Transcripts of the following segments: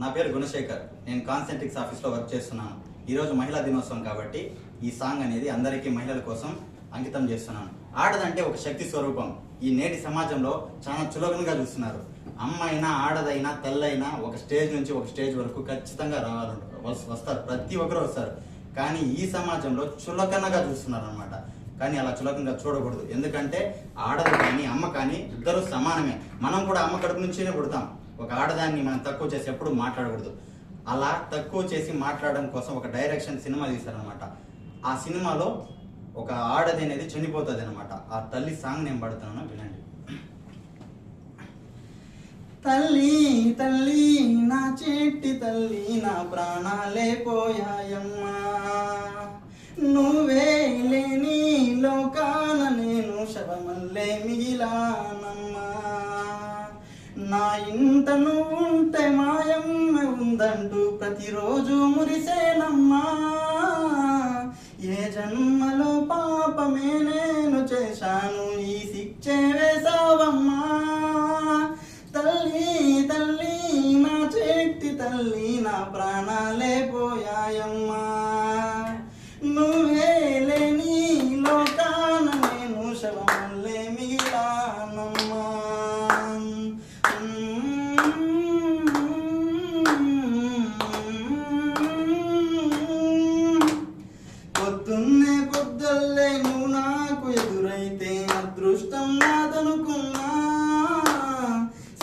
నా పేరు గుణశేఖర్. నేను కాన్సెంట్రిక్స్ ఆఫీస్లో వర్క్ చేస్తున్నాను. ఈరోజు మహిళా దినోత్సవం కాబట్టి ఈ సాంగ్ అనేది అందరికీ మహిళల కోసం అంకితం చేస్తున్నాను. ఆడదంటే ఒక శక్తి స్వరూపం. ఈ నేటి సమాజంలో చాలా చులకనగా చూస్తున్నారు. అమ్మైనా ఆడదైనా తెల్లైనా ఒక స్టేజ్ నుంచి ఒక స్టేజ్ వరకు ఖచ్చితంగా వస్తారు, ప్రతి ఒక్కరు వస్తారు. కానీ ఈ సమాజంలో చులకనగా చూస్తున్నారు అనమాట. కానీ అలా చులకంగా చూడకూడదు. ఎందుకంటే ఆడది కానీ అమ్మ కానీ ఇద్దరు సమానమే. మనం కూడా అమ్మ కడుపు నుంచినే పుడతాం. ఒక ఆడదాన్ని మనం తక్కువ చేసి ఎప్పుడు మాట్లాడకూడదు. అలా తక్కువ చేసి మాట్లాడడం కోసం ఒక డైరెక్షన్ సినిమా తీశారనమాట. ఆ సినిమాలో ఒక ఆడది అనేది చనిపోతుంది అనమాట. ఆ తల్లి సాంగ్ నేను పడుతున్నాను, వినండి. తల్లి తల్లి నా చెట్టి తల్లి, నా ప్రాణాలే పోయాయమ్మా, నువ్వే లేని లోకాన నేను శవమల్లే మిగిలానమ్మా, నా ఇంట నువ్వుంటే మాయమ్మ ఉందంటూ ప్రతిరోజు మురిసేనమ్మా, ఏ జన్మలో పాపమే నేను చేశాను ఈ శిక్షే వేసావమ్మా, తల్లి తల్లి నా చెట్టి తల్లి, నా ప్రాణాలే పోయాయమ్మా, నువ్వే లేని లోకాన నేను శవమల్లే మిగిలానమ్మా. పొద్దున్నే పొద్దుల్లే నువ్వు నాకు ఎదురైతే అదృష్టం నాదనుకున్నా,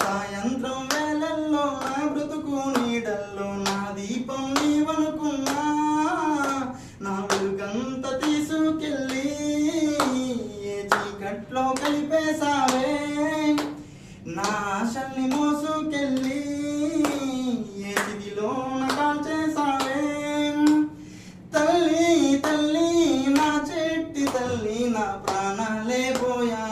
సాయంత్రం వేళల్లో నా బ్రతుకు నీడల్లో నా దీపం నీవనుకున్నా, నా వెలుగంత తీసుకెళ్ళి ఏ చీకట్లో కలిపేశావే, నా ఆశల్ని మోసుకెళ్ళి ఏ చిదిలో కాల్చేశావే, తల్లి తల్లి నా చెట్టి తల్లి, నా ప్రాణాలే పోయా